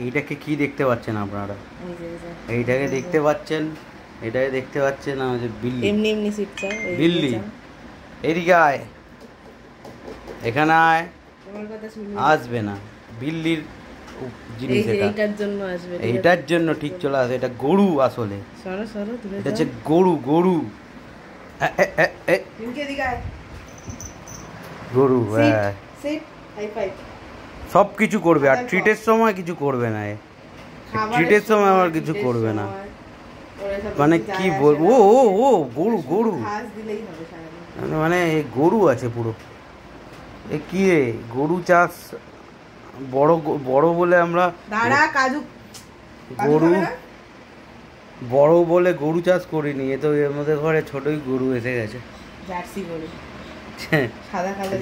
এইটাকে কি দেখতে পাচ্ছেন আপনারা? এইটাকে দেখতে পাচ্ছেন, এটাকে দেখতে পাচ্ছেন আমাদের বিল্লি। এমনি এমনি সিটটা বিল্লি এদিকে আয়, এখানে আয়। আসবে না, বিল্লির জিনিস এটা। এইটার জন্য আসবে, এইটার জন্য ঠিক চলে আসে। এটা গরু আসলে, সরো সরো দূরে এটা হচ্ছে গরু। গরু গরু হ্যাঁ, সব কিছু করবে আর ট্রিটের সময় কিছু করবে না। ট্রিটের সময় আমার কিছু করবে না, মানে কি বলবো। ও ও গরু গরু মানে গরু আছে পুরো। এ কি রে, গরু চাষ বড় বড় বলে আমরা গরু বড় বলে গরু চাষ করিনি। এ তো আমাদের ঘরে ছোটই গরু এসে গেছে।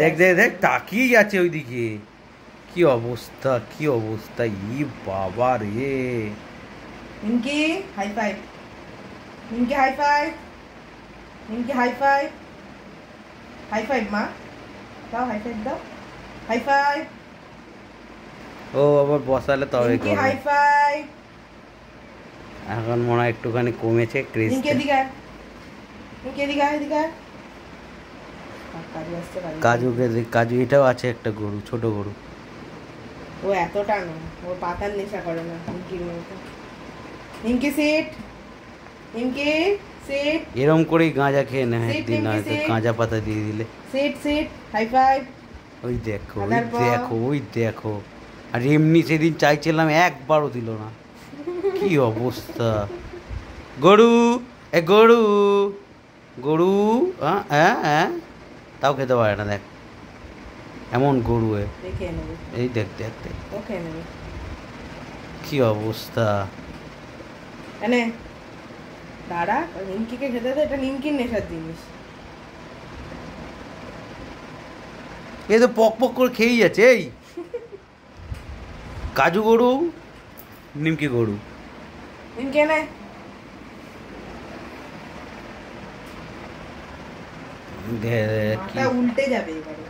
দেখ দেখ দেখ, তাকিয়ে যাচ্ছে ওইদিকে। কি অবস্থা, কি অবস্থা! ই বাবা রে। নিমকি হাই ফাইভ, নিমকি হাই ফাইভ, নিমকি হাই ফাইভ, হাই ফাইভ মা দাও, হাই ফাইভ দাও, হাই ফাইভ। ও আবার বসালে তবে নিমকি হাই ফাইভ। এখন মনে হয় একটুখানি কমেছে ক্রেজ। নিমকি এদিকে আয়, নিমকি এদিকে আয়, এদিকে আয়। কাজু এটাও আছে একটা গরু, ছোট গরু। ও এতটা না, ও পাতার নেশা করে না নিমকির মতো। নিমকি সিট, নিমকি সিট। এরম করেই গাঁজা খেয়ে নেয় একদিন, হয়তো গাঁজা পাতা দিয়ে দিলে। সিট সিট হাই ফাইভ। ওই দেখো, ওই দেখো, ওই দেখো। আর এমনি সেদিন চাইছিলাম, একবারও দিল না। কি অবস্থা! গরু এ গরু, গরু হ্যাঁ হ্যাঁ হ্যাঁ, তাও খেতে পারে না। দেখ এমন গরু। এই দেখ দেখ দেখ, কি অবস্থা! এনে দাঁড়া, নিমকিকে খেতে দে, এটা নিমকির নেশার জিনিস। এই তো পক পক করে খেয়েই যাচ্ছে। এই কাজু গরু, নিমকি গরু। নিমকি এনে উল্টে যাবে এবারে।